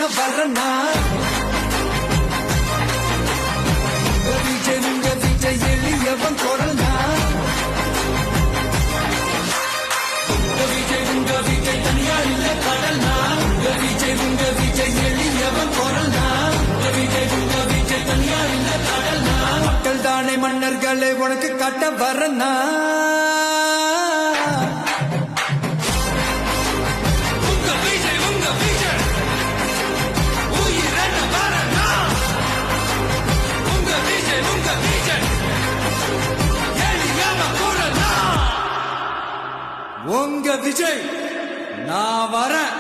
வரனா விஜய் உங்க விஜய் எளியவன் குரல்னா விஜய் உங்க விஜய் தனியா இல்ல கடல்னா விஜய் உங்க விஜய் எளியவன் குரல்னா விஜய் உங்க விஜய் தனியா இல்ல கடல்னா மக்கள் தானே மன்னர்களை உனக்கு காட்ட வரனா உங்க விஜய் நான் வரேன்.